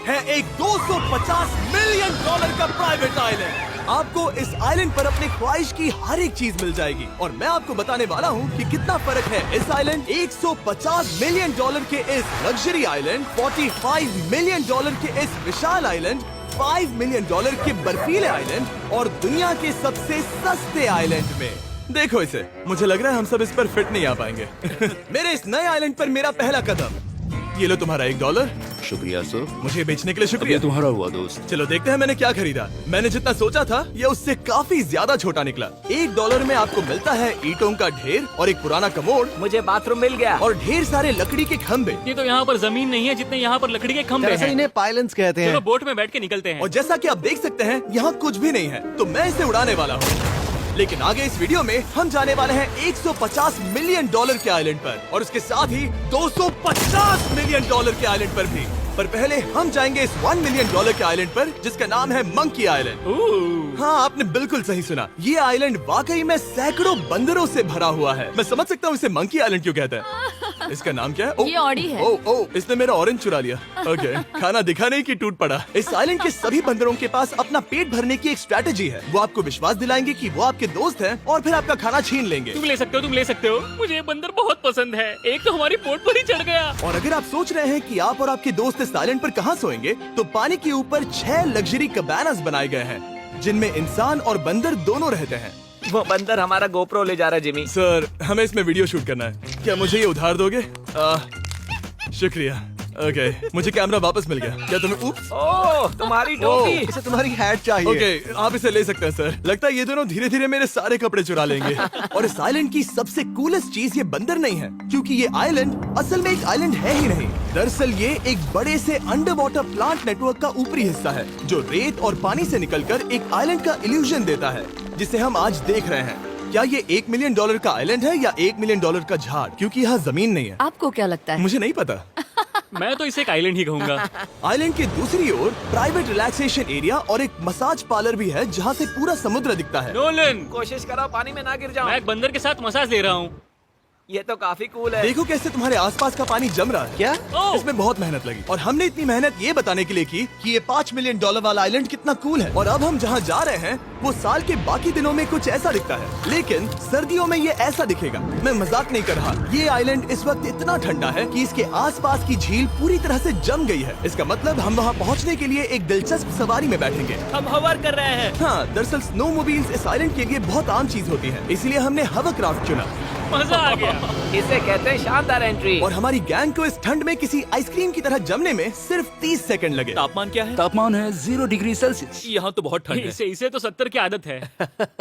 है एक 250 million dollar का प्राइवेट आइलैंड। आपको इस आइलैंड पर अपनी ख्वाहिश की हर एक चीज मिल जाएगी और मैं आपको बताने वाला हूँ कि कितना फर्क है इस आइलैंड 150 मिलियन डॉलर के इस लग्जरी आइलैंड, 45 मिलियन डॉलर के इस विशाल आइलैंड, 5 मिलियन डॉलर के बर्फीले आइलैंड और दुनिया के सबसे सस्ते आइलैंड में। देखो इसे, मुझे लग रहा है हम सब इस पर फिट नहीं आ पाएंगे। मेरे इस नए आइलैंड पर मेरा पहला कदम। ये लो तुम्हारा $1। शुक्रिया सर। मुझे बेचने के लिए शुक्रिया। ये तुम्हारा हुआ दोस्त। चलो देखते हैं मैंने क्या खरीदा। मैंने जितना सोचा था ये उससे काफी ज्यादा छोटा निकला। $1 में आपको मिलता है ईंटों का ढेर और एक पुराना कमोड। मुझे बाथरूम मिल गया और ढेर सारे लकड़ी के खंभे। ये तो यहाँ पर जमीन नहीं है जितने यहाँ पर लकड़ी के खंभे दरअसल हैं। इन्हें पाइलन्स कहते हैं। चलो बोट में बैठ के निकलते हैं। और जैसा कि आप देख सकते हैं यहाँ कुछ भी नहीं है, तो मैं इसे उड़ाने वाला हूँ। लेकिन आगे इस वीडियो में हम जाने वाले हैं 150 मिलियन डॉलर के आइलैंड पर और उसके साथ ही 250 मिलियन डॉलर के आइलैंड पर भी। पर पहले हम जाएंगे इस 1 मिलियन डॉलर के आइलैंड पर जिसका नाम है मंकी आइलैंड। हाँ, आपने बिल्कुल सही सुना। ये आइलैंड वाकई में सैकड़ों बंदरों से भरा हुआ है। मैं समझ सकता हूँ इसे मंकी आइलैंड क्यों कहते हैं। इसका नाम क्या है? ये ऑडी है। ओ, इसने मेरा ऑरेंज चुरा लिया। ओके, खाना दिखा नहीं कि टूट पड़ा। इस आइलैंड के सभी बंदरों के पास अपना पेट भरने की एक स्ट्रैटेजी है। वो आपको विश्वास दिलाएंगे कि वो आपके दोस्त हैं और फिर आपका खाना छीन लेंगे। तुम ले सकते हो, तुम ले सकते हो। मुझे ये बंदर बहुत पसंद है। एक तो हमारी बोट पर ही चढ़ गया। और अगर आप सोच रहे हैं कि आप और आपके दोस्त इस आइलैंड पर कहाँ सोएंगे, तो पानी के ऊपर 6 लग्जरी कबानास बनाए गए हैं जिनमें इंसान और बंदर दोनों रहते हैं। वो बंदर हमारा गोप्रो ले जा रहा है जिमी। सर, हमें इसमें वीडियो शूट करना है। क्या मुझे ये उधार दोगे? शुक्रिया। ओके, मुझे कैमरा वापस मिल गया। क्या तुम्हें उप्स? ओह, तुम्हारी टोपी। इसे तुम्हारी हैट चाहिए। ओके, आप इसे ले सकते हैं सर। लगता है ये दोनों धीरे धीरे मेरे सारे कपड़े चुरा लेंगे। और इस आइलैंड की सबसे कूलेस्ट चीज ये बंदर नहीं है, क्योंकि ये आइलैंड असल में एक आइलैंड है ही नहीं। दरअसल ये एक बड़े से अंडर वाटर प्लांट नेटवर्क का ऊपरी हिस्सा है जो रेत और पानी से निकलकर एक आइलैंड का इल्यूजन देता है जिसे हम आज देख रहे हैं। क्या ये $1 मिलियन का आइलैंड है या $1 मिलियन का झाड़? क्योंकि यहाँ जमीन नहीं है। आपको क्या लगता है? मुझे नहीं पता। मैं तो इसे एक आइलैंड ही कहूँगा। आइलैंड के दूसरी ओर प्राइवेट रिलैक्सेशन एरिया और एक मसाज पार्लर भी है जहाँ से पूरा समुद्र दिखता है। नोलन, कोशिश करो पानी में ना गिर जाओ। मैं एक बंदर के साथ मसाज ले रहा हूँ। ये तो काफी कूल है। देखो कैसे तुम्हारे आसपास का पानी जम रहा है। क्या? ओह! इसमें बहुत मेहनत लगी और हमने इतनी मेहनत ये बताने के लिए की कि ये $5 मिलियन वाला आइलैंड कितना कूल है। और अब हम जहाँ जा रहे हैं वो साल के बाकी दिनों में कुछ ऐसा दिखता है, लेकिन सर्दियों में ये ऐसा दिखेगा। मैं मजाक नहीं कर रहा। ये आइलैंड इस वक्त इतना ठंडा है कि इसके आसपास की झील पूरी तरह से जम गई है। इसका मतलब हम वहाँ पहुँचने के लिए एक दिलचस्प सवारी में बैठेंगे। हम हवर कर रहे हैं। हाँ, दरअसल स्नोमोबाइल्स इस आइलैंड के लिए बहुत आम चीज होती है, इसलिए हमने हवरक्राफ्ट चुना। मजा आ गया। इसे कहते हैं शानदार एंट्री। और हमारी गैंग को इस ठंड में किसी आइसक्रीम की तरह जमने में सिर्फ 30 सेकंड लगे। तापमान क्या है? तापमान है 0 डिग्री सेल्सियस। यहाँ तो बहुत ठंड है। इसे तो 70 की आदत है।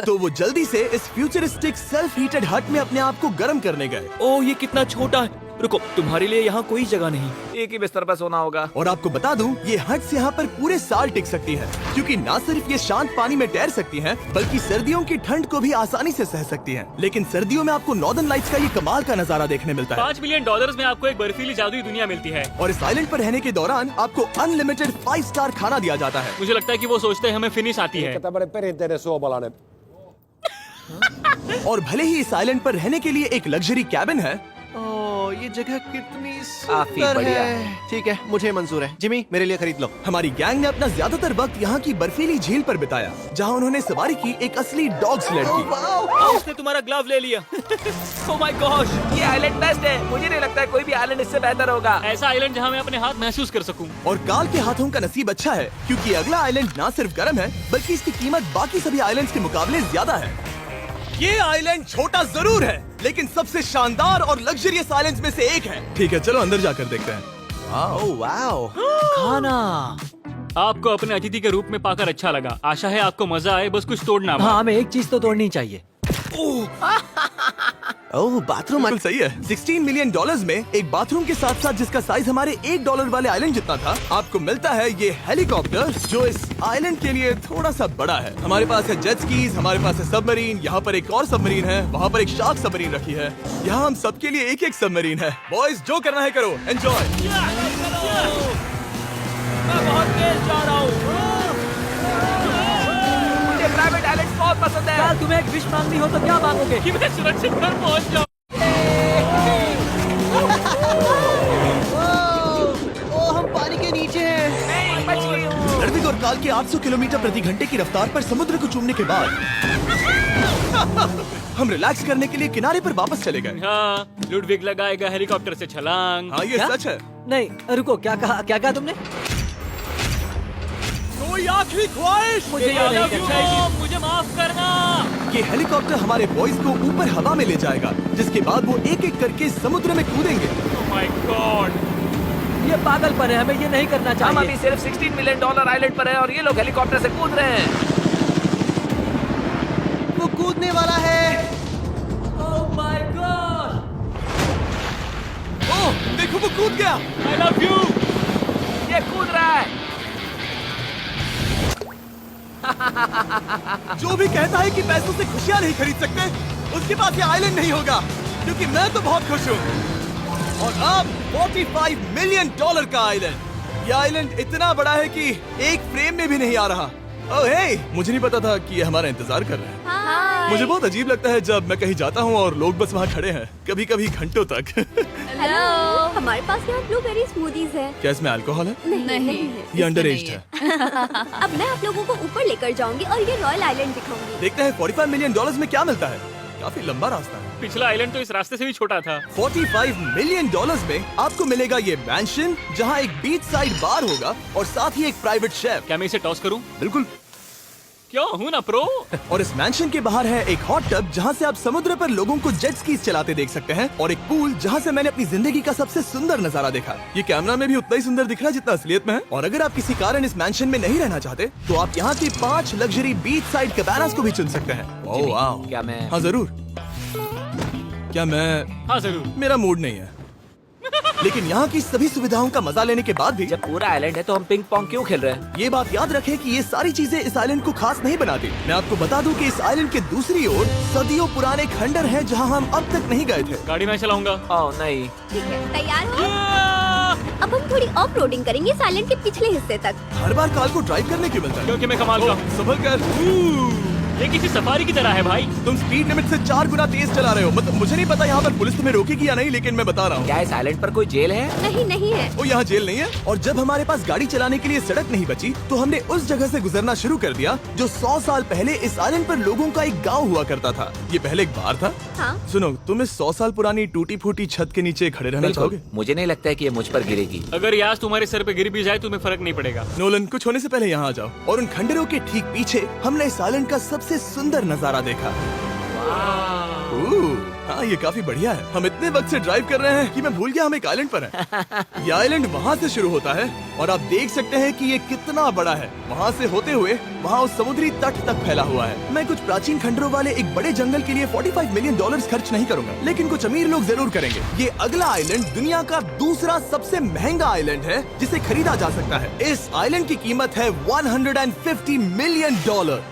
तो वो जल्दी से इस फ्यूचरिस्टिक सेल्फ हीटेड हट में अपने आप को गर्म करने गए। ओह, ये कितना छोटा है। रुको, तुम्हारे लिए यहाँ कोई जगह नहीं। एक ही बिस्तर पर सोना होगा। और आपको बता दूं, ये हट्स यहाँ पर पूरे साल टिक सकती है, क्योंकि न सिर्फ ये शांत पानी में तैर सकती हैं, बल्कि सर्दियों की ठंड को भी आसानी से सह सकती हैं। लेकिन सर्दियों में आपको नॉर्दर्न लाइट्स का ये कमाल का नजारा देखने मिलता है। $5 मिलियन में आपको एक बर्फीली जादुई दुनिया मिलती है। और इस आइलैंड पर रहने के दौरान आपको अनलिमिटेड 5 स्टार खाना दिया जाता है। मुझे लगता है कि वो सोचते हैं हमें फिनिश आती है। और भले ही इस आइलैंड पर रहने के लिए एक लग्जरी कैबिन है, ओह, ये जगह कितनी काफी सुंदर बढ़िया है। ठीक है, मुझे मंजूर है। जिमी, मेरे लिए खरीद लो। हमारी गैंग ने अपना ज्यादातर वक्त यहाँ की बर्फीली झील पर बिताया, जहाँ उन्होंने सवारी की एक असली डॉग स्लेड की। उसने तुम्हारा ग्लव ले लिया। ओह माय गॉश, ये आइलैंड बेस्ट है। मुझे नहीं लगता है कोई भी आइलैंड इससे बेहतर होगा। ऐसा आइलैंड जहाँ मैं अपने हाथ महसूस कर सकूं। और काल के हाथों का नसीब अच्छा है, क्योंकि अगला आइलैंड न सिर्फ गर्म है, बल्कि इसकी कीमत बाकी सभी आइलैंड्स के मुकाबले ज्यादा है। ये आइलैंड छोटा जरूर है, लेकिन सबसे शानदार और लग्जरियस आइलैंड्स में से एक है। ठीक है, चलो अंदर जाकर देखते हैं। ओह वाओ, खाना। आपको अपने अतिथि के रूप में पाकर अच्छा लगा। आशा है आपको मजा आए, बस कुछ तोड़ना मत। हाँ, हमें एक चीज तो तोड़नी चाहिए। ओह बाथरूम। बिल्कुल सही है। $16 मिलियन में एक बाथरूम के साथ साथ जिसका साइज हमारे $1 वाले आइलैंड जितना था, आपको मिलता है ये हेलीकॉप्टर जो इस आइलैंड के लिए थोड़ा सा बड़ा है। हमारे पास है जेट स्कीज, हमारे पास है सबमरीन, यहाँ पर एक और सबमरीन है, वहाँ पर एक शार्क सबमरीन रखी है। यहाँ हम सबके लिए एक एक सबमरीन है। बॉयज, जो करना है करो, एंजॉय। मैं बहुत तेज जा रहा हूँ। मुझे प्राइवेट आइलैंड बहुत पसंद है। यार, तुम्हें एक विश मांगनी हो तो क्या मांगोगे? कि मैं सुरक्षित घर पहुंच जाऊं। ओह, हम पानी के नीचे हैं। बच गई हूँ। रणवीर और काल के 800 किलोमीटर प्रति घंटे की रफ्तार पर समुद्र को चूमने के बाद हम रिलैक्स करने के लिए किनारे पर वापस चले गए। हाँ, लुडविग लगाएगा हेलीकॉप्टर से छलांग। हाँ, ये क्या? सच है। नहीं रुको, क्या कहा तुमने? कोई आखिरी ख्वाहिश? मुझे ये नहीं करना है। मुझे माफ करना। ये हेलीकॉप्टर हमारे बॉयज को ऊपर हवा में ले जाएगा, जिसके बाद वो एक एक करके समुद्र में कूदेंगे। Oh my God! ये पागलपन है, हमें ये नहीं करना हम चाहिए। अभी सिर्फ $16 मिलियन आइलैंड पर है और ये लोग हेलीकॉप्टर से कूद रहे हैं। वो कूदने वाला है। Oh my God! ओह, देखो वो कूद गया। I love you. ये कूद रहा है। जो भी कहता है कि पैसों से खुशियां नहीं खरीद सकते, उसके पास ये आइलैंड नहीं होगा, क्योंकि मैं तो बहुत खुश हूँ। और अब $45 मिलियन का आइलैंड। ये आइलैंड इतना बड़ा है कि एक फ्रेम में भी नहीं आ रहा। ओह हे, मुझे नहीं पता था कि ये हमारा इंतजार कर रहे हैं। मुझे बहुत अजीब लगता है जब मैं कहीं जाता हूँ और लोग बस वहाँ खड़े हैं, कभी कभी घंटों तक। हेलो, हमारे पास यहाँ ब्लूबेरी स्मूदीज है। क्या इसमें अल्कोहल है? नहीं ये अंडर एज्ड है। अब मैं आप लोगों को ऊपर लेकर जाऊंगी और ये रॉयल आइलैंड दिखाऊंगी। देखते हैं $45 मिलियन में क्या मिलता है। काफी लंबा रास्ता है। पिछला आइलैंड तो इस रास्ते से भी छोटा था। $45 मिलियन में आपको मिलेगा ये मैंशन, जहाँ एक बीच साइड बार होगा और साथ ही एक प्राइवेट शेफ। क्या मैं इसे टॉस करूं? बिल्कुल। क्यों, हूं ना प्रो। और इस मैंशन के बाहर है एक हॉट टब, जहाँ से आप समुद्र पर लोगों को जेट स्कीज चलाते देख सकते हैं, और एक पूल जहाँ से मैंने अपनी जिंदगी का सबसे सुंदर नजारा देखा। ये कैमरा में भी उतना ही सुंदर दिख रहा है जितना असलियत में है। और अगर आप किसी कारण इस मैंशन में नहीं रहना चाहते, तो आप यहाँ की 5 लग्जरी बीच साइड कैबानास को भी चुन सकते हैं। ओह वाह। क्या मैं? हाँ जरूर। क्या मैं? हाँ जरूर। मेरा मूड नहीं है। लेकिन यहाँ की सभी सुविधाओं का मजा लेने के बाद भी जब पूरा आइलैंड है तो हम पिंग पोंग क्यों खेल रहे हैं? ये बात याद रखें कि ये सारी चीजें इस आइलैंड को खास नहीं बनाती। मैं आपको बता दूं कि इस आइलैंड के दूसरी ओर सदियों पुराने खंडर हैं, जहां हम अब तक नहीं गए थे। गाड़ी मैं चलाऊंगा। ओह नहीं। ठीक है, तैयार हो? अब हम थोड़ी ऑफ रोडिंग करेंगे इस आइलैंड के पिछले हिस्से तक। हर बार कार को ड्राइव करने क्यों मिलता है? क्योंकि मैं कमाल का हूं। संभल कर। ये किसी सफारी की तरह है भाई। तुम स्पीड लिमिट से 4 गुना तेज चला रहे हो। मतलब मुझे नहीं पता यहाँ पर पुलिस तुम्हें रोकेगी या नहीं, लेकिन मैं बता रहा हूँ। क्या इस आइलैंड पर कोई जेल है? नहीं है। वो यहाँ जेल नहीं है। और जब हमारे पास गाड़ी चलाने के लिए सड़क नहीं बची, तो हमने उस जगह से गुजरना शुरू कर दिया जो 100 साल पहले इस आइलैंड पर लोगों का एक गाँव हुआ करता था। ये पहले एक बार था। हाँ। सुनो, तुम इस 100 साल पुरानी टूटी फूटी छत के नीचे खड़े रहना चाहोगे? मुझे नहीं लगता है कि ये मुझ पर गिरेगी। अगर ये आज तुम्हारे सर पे गिर भी जाए तुम्हें फर्क नहीं पड़ेगा। नोलन, कुछ होने से पहले यहाँ आ जाओ। और उन खंडरों के ठीक पीछे हमने इस आइलैंड का सबसे सुंदर नजारा देखा। हाँ, ये काफी बढ़िया है। हम इतने वक्त से ड्राइव कर रहे हैं कि मैं भूल गया हम एक आइलैंड पर हैं। ये आइलैंड वहाँ से शुरू होता है और आप देख सकते हैं कि ये कितना बड़ा है। वहाँ से होते हुए वहाँ उस समुद्री तट तक फैला हुआ है। मैं कुछ प्राचीन खंडरों वाले एक बड़े जंगल के लिए $45 मिलियन खर्च नहीं करूंगा, लेकिन कुछ अमीर लोग जरूर करेंगे। ये अगला आइलैंड दुनिया का दूसरा सबसे महंगा आइलैंड है जिसे खरीदा जा सकता है। इस आइलैंड की कीमत है $150 मिलियन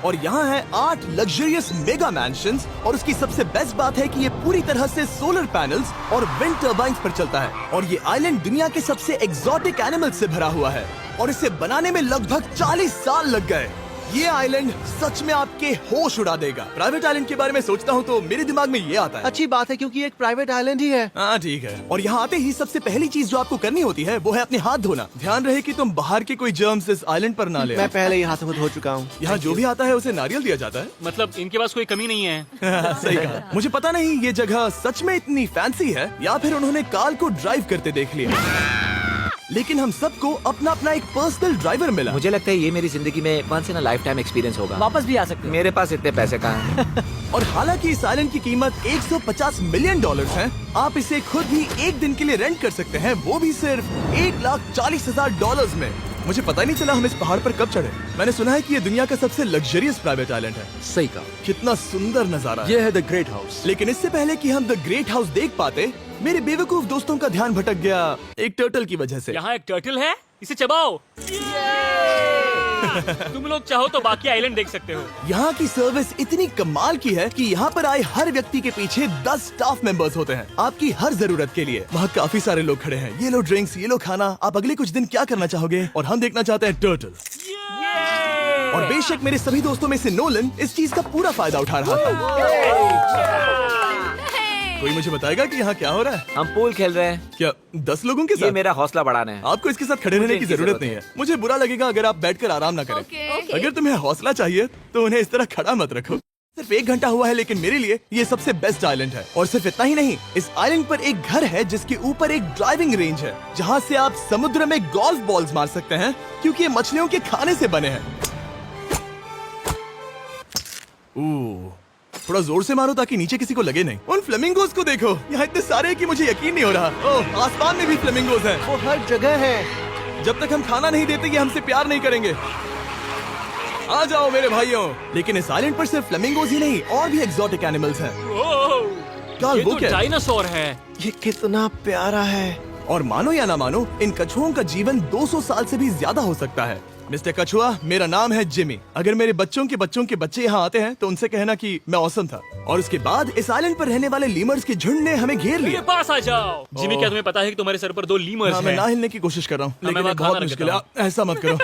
और यहाँ है 8 लग्जरियस मेगा मैंशंस। और उसकी सबसे बेस्ट बात है कि ये पूरी तरह से सोलर पैनल्स और विंड टर्बाइन्स पर चलता है। और ये आइलैंड दुनिया के सबसे एक्सोटिक एनिमल्स से भरा हुआ है और इसे बनाने में लगभग 40 साल लग गए। ये आइलैंड सच में आपके होश उड़ा देगा। प्राइवेट आइलैंड के बारे में सोचता हूँ तो मेरे दिमाग में ये आता है। अच्छी बात है, क्योंकि एक प्राइवेट आइलैंड ही है। हाँ ठीक है। और यहाँ आते ही सबसे पहली चीज जो आपको करनी होती है वो है अपने हाथ धोना। ध्यान रहे कि तुम बाहर के कोई जर्म्स इस आइलैंड पर ना ले। मैं पहले ही हाथों को धो चुका हूँ। यहाँ जो भी आता है उसे नारियल दिया जाता है। मतलब इनके पास कोई कमी नहीं है। सही कहा। मुझे पता नहीं ये जगह सच में इतनी फैंसी है या फिर उन्होंने कार को ड्राइव करते देख लिया, लेकिन हम सबको अपना अपना एक पर्सनल ड्राइवर मिला। मुझे लगता है ये मेरी जिंदगी में once in a lifetime experience होगा। वापस भी आ सकते हैं। मेरे पास इतने पैसे कहाँ हैं? और हालांकि इस आइलैंड की कीमत $150 मिलियन है, आप इसे खुद ही एक दिन के लिए रेंट कर सकते हैं, वो भी सिर्फ $1,40,000 में। मुझे पता नहीं चला हम इस पहाड़ पर कब चढ़े। मैंने सुना है कि ये दुनिया का सबसे लग्जरियस प्राइवेट आइलैंड है। सही कहा। कितना सुंदर नजारा है। ये है द ग्रेट हाउस। लेकिन इससे पहले कि हम द ग्रेट हाउस देख पाते, मेरे बेवकूफ दोस्तों का ध्यान भटक गया एक टर्टल की वजह से। यहाँ एक टर्टल है, इसे चबाओ। तुम लोग चाहो तो बाकी आइलैंड देख सकते हो। यहाँ की सर्विस इतनी कमाल की है कि यहाँ पर आए हर व्यक्ति के पीछे 10 स्टाफ मेंबर्स होते हैं आपकी हर जरूरत के लिए। वहाँ काफी सारे लोग खड़े हैं। ये लो ड्रिंक्स, ये लो खाना। आप अगले कुछ दिन क्या करना चाहोगे? और हम देखना चाहते हैं टर्टल। और बेशक मेरे सभी दोस्तों में से नोलन इस चीज का पूरा फायदा उठा रहा था। कोई मुझे बताएगा कि यहाँ क्या हो रहा है? हम पूल खेल रहे हैं। क्या 10 लोगों के ये साथ? मेरा हौसला बढ़ाना है। आपको इसके साथ खड़े रहने की इनकी जरूरत जरूरत नहीं है। मुझे बुरा लगेगा अगर आप बैठकर आराम ना करें। ओके। अगर तुम्हें हौसला चाहिए तो उन्हें इस तरह खड़ा मत रखो। सिर्फ 1 घंटा हुआ है लेकिन मेरे लिए ये सबसे बेस्ट आइलैंड है। और सिर्फ इतना ही नहीं, इस आइलैंड पर एक घर है जिसके ऊपर एक ड्राइविंग रेंज है जहाँ से आप समुद्र में गोल्फ बॉल्स मार सकते हैं क्योंकि ये मछलियों के खाने से बने हैं। थोड़ा जोर से मारो ताकि नीचे किसी को लगे नहीं। उन फ्लेमिंगोज को देखो, यहाँ इतने सारे हैं कि मुझे यकीन नहीं हो रहा। ओह, आसमान में भी फ्लेमिंगोज हैं। वो हर जगह है। जब तक हम खाना नहीं देते ये हमसे प्यार नहीं करेंगे। आ जाओ मेरे भाइयों। लेकिन इस आइलैंड पर सिर्फ फ्लेमिंगोज ही नहीं और भी एक्सोटिक एनिमल्स हैं। काल, ये वो तो क्या है? डायनासोर है। ये कितना प्यारा है। और मानो या ना मानो, इन कछुओं का जीवन 200 साल से भी ज्यादा हो सकता है। मिस्टर कछुआ, मेरा नाम है जिमी। अगर मेरे बच्चों के बच्चे यहाँ आते हैं तो उनसे कहना कि मैं औसम था। और उसके बाद इस आइलैंड पर रहने वाले लीमर्स के झुंड ने हमें घेर मेरे लिया। पास आ जाओ। जिमी, क्या तुम्हें पता है कि तुम्हारे सर पर 2 लीमर्स हाँ, मैं हैं? ना हिलने की कोशिश कर रहा हूँ मैं लेकिन वहाँ ये बहुत खाना मुश्किल है। रखता ऐसा मत करो।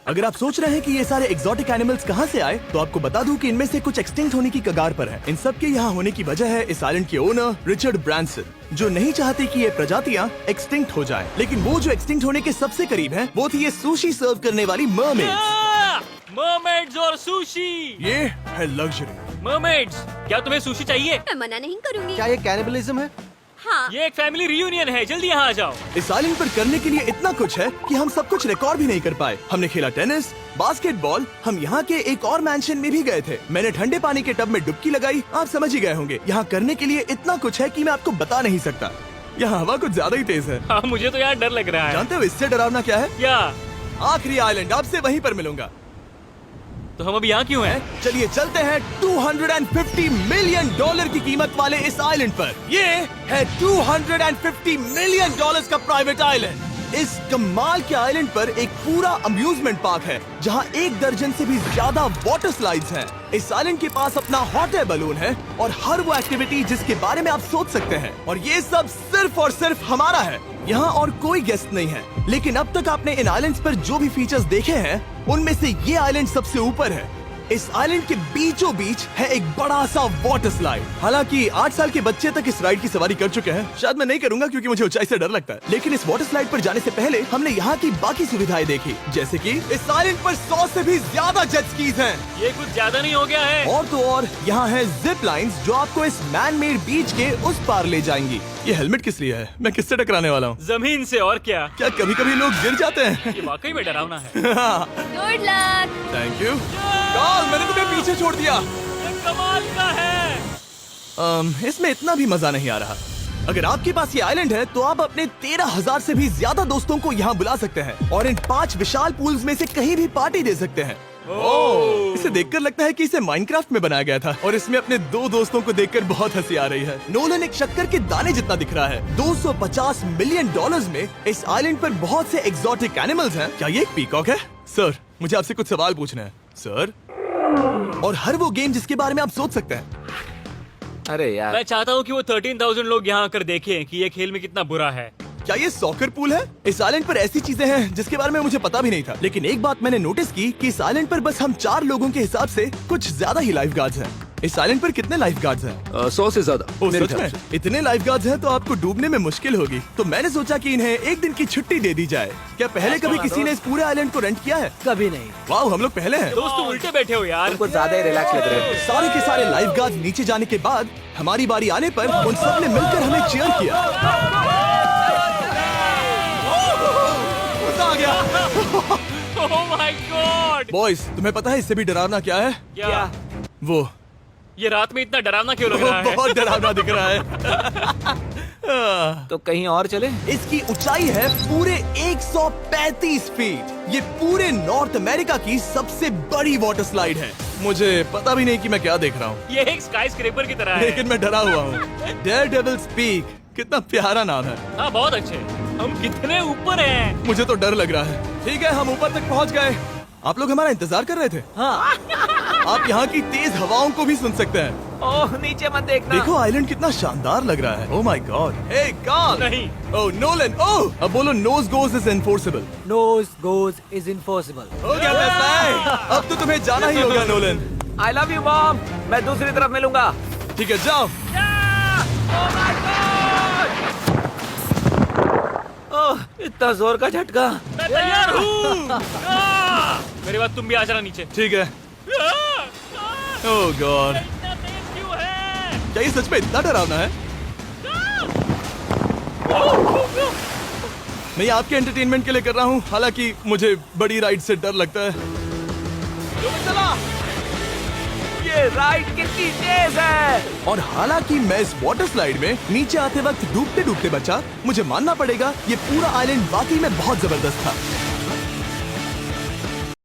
अगर आप सोच रहे हैं कि ये सारे एक्सोटिक एनिमल्स कहाँ से आए, तो आपको बता दूं कि इनमें से कुछ एक्सटिंक्ट होने की कगार पर हैं। इन सब के यहाँ होने की वजह है इस आइलैंड के ओनर रिचर्ड ब्रांसन, जो नहीं चाहते कि ये प्रजातियाँ एक्सटिंक्ट हो जाएं। लेकिन वो जो एक्सटिंक्ट होने के सबसे करीब हैं, वो थी ये सुशी सर्व करने वाली मरमेड्स। मरमेड्स और सुशी। ये है लग्जरी। मरमेड्स, क्या तुम्हें सुशी चाहिए? मैं मना नहीं करूंगी। क्या ये कैनिबलिज्म है? हाँ। ये एक फैमिली रियूनियन है, जल्दी यहाँ आ जाओ। इस आइलैंड पर करने के लिए इतना कुछ है कि हम सब कुछ रिकॉर्ड भी नहीं कर पाए। हमने खेला टेनिस, बास्केटबॉल, हम यहाँ के एक और मैंशन में भी गए थे। मैंने ठंडे पानी के टब में डुबकी लगाई। आप समझ ही गए होंगे। यहाँ करने के लिए इतना कुछ है कि मैं आपको बता नहीं सकता। यहाँ हवा कुछ ज्यादा ही तेज है। हाँ, मुझे तो यार डर लग रहा है। जानते हो इससे डरावना क्या है? क्या? आखिरी आइलैंड, आपसे वहीं पर मिलूंगा। तो हम अभी यहाँ क्यों हैं? चलिए चलते हैं $250 मिलियन की कीमत वाले इस आइलैंड पर। ये है $250 मिलियन का प्राइवेट आइलैंड। इस कमाल के आइलैंड पर एक पूरा अम्यूजमेंट पार्क है जहां 1 दर्जन से भी ज्यादा वाटर स्लाइड्स हैं। इस आइलैंड के पास अपना हॉट एयर बलून है और हर वो एक्टिविटी जिसके बारे में आप सोच सकते हैं। और ये सब सिर्फ और सिर्फ हमारा है। यहाँ और कोई गेस्ट नहीं है। लेकिन अब तक आपने इन आइलैंड्स पर जो भी फीचर्स देखे हैं, उनमें से ये आइलैंड सबसे ऊपर है। इस आइलैंड के बीचों बीच है एक बड़ा सा वाटर स्लाइड। हालांकि 8 साल के बच्चे तक इस राइड की सवारी कर चुके हैं। शायद मैं नहीं करूंगा क्योंकि मुझे ऊंचाई से डर लगता है। लेकिन इस वाटर स्लाइड पर जाने से पहले हमने यहाँ की बाकी सुविधाएं देखी, जैसे कि इस आइलैंड पर 100 से भी ज्यादा जेट स्कीज हैं। ये कुछ ज्यादा नहीं हो गया है? और तो और यहाँ है जिप लाइन्स जो आपको इस मैन मेड बीच के उस पार ले जाएंगी। ये हेलमेट किस लिए है? मैं किससे टकराने वाला हूँ? जमीन से, और क्या? क्या कभी कभी लोग गिर जाते हैं? ये वाकई में डरावना है। Good luck. Thank you. Carl, मैंने तुम्हें पीछे छोड़ दिया। ये कमाल का है। इसमें इतना भी मजा नहीं आ रहा। अगर आपके पास ये आइलैंड है तो आप अपने 13,000 से भी ज्यादा दोस्तों को यहाँ बुला सकते हैं और इन 5 विशाल पूल्स में से कहीं भी पार्टी दे सकते हैं। ओह, इसे देखकर लगता है कि इसे माइनक्राफ्ट में बनाया गया था। और इसमें अपने 2 दोस्तों को देखकर बहुत हंसी आ रही है। नोलन एक शक्कर के दाने जितना दिख रहा है। $250 मिलियन में इस आइलैंड पर बहुत से एक्सोटिक एनिमल्स हैं। क्या ये एक पीकॉक है? सर, मुझे आपसे कुछ सवाल पूछना है सर। और हर वो गेम जिसके बारे में आप सोच सकते हैं। अरे यार, मैं चाहता हूँ कि वो 13,000 लोग यहाँ आकर देखें कि ये खेल में कितना बुरा है। क्या ये सॉकर पूल है? इस आइलैंड पर ऐसी चीजें हैं जिसके बारे में मुझे पता भी नहीं था। लेकिन एक बात मैंने नोटिस की कि इस आइलैंड पर बस हम 4 लोगों के हिसाब से कुछ ज्यादा ही लाइफ गार्ड्स हैं। इस आइलैंड पर कितने लाइफ गार्ड्स हैं? 100 से ज्यादा ओ, मेरे सच ख्याल में? से। इतने लाइफ गार्ड्स हैं तो आपको डूबने में मुश्किल होगी। तो मैंने सोचा कि इन्हें एक दिन की छुट्टी दे दी जाए। क्या पहले कभी किसी ने इस पूरे आइलैंड को रेंट किया है? कभी नहीं। वाह, हम लोग पहले हैं। दोस्त, तुम उल्टे बैठे हो यार। कुछ ज्यादा ही रिलैक्स लग रहे हैं। सारे के सारे लाइफ गार्ड्स नीचे जाने के बाद हमारी बारी आने पर उन सब ने मिलकर हमें चीयर किया। मजा आ गया। ओह माय गॉड। बॉयज, तुम्हें पता है इससे भी डरावना क्या है? क्या? वो ये रात में इतना डरावना क्यों लग रहा है? बहुत डरावना दिख रहा है। तो कहीं और चले? इसकी ऊंचाई है पूरे 135 फीट। ये पूरे नॉर्थ अमेरिका की सबसे बड़ी वाटर स्लाइड है। मुझे पता भी नहीं कि मैं क्या देख रहा हूँ, ये एक स्काई स्क्रेपर की तरह है। लेकिन मैं डरा हुआ हूँ। डेयरडेविल्स पीक, कितना प्यारा नाम है। हाँ, बहुत अच्छे। हम कितने ऊपर हैं? मुझे तो डर लग रहा है। ठीक है, हम ऊपर तक पहुँच गए। आप लोग हमारा इंतजार कर रहे थे। हाँ। आप यहाँ की तेज हवाओं को भी सुन सकते हैं। ओह, नीचे मत देखना। देखो आइलैंड कितना शानदार लग रहा है। Oh my god. Hey Carl. नहीं। Oh Nolan. ओह, अब बोलो nose goes is enforceable. Nose goes is enforceable. हो गया फैसला। अब तो तुम्हें जाना ही होगा Nolan. I love you, mom. मैं दूसरी तरफ मिलूंगा। ठीक है, जाओ। My God! ओह, इतना जोर का झटका। मैं तैयार हूँ। मेरे बाद तुम भी आ जाना नीचे। ठीक है। ओह गॉड, इतना तेज क्यों है? क्या ये सच में इतना डरावना है? मैं ये आपके एंटरटेनमेंट के लिए कर रहा हूँ, हालांकि मुझे बड़ी राइड से डर लगता है। चला, ये राइड कितनी तेज है। और हालांकि मैं इस वाटर स्लाइड में नीचे आते वक्त डूबते डूबते बचा, मुझे मानना पड़ेगा ये पूरा आइलैंड वाकई में बहुत जबरदस्त था।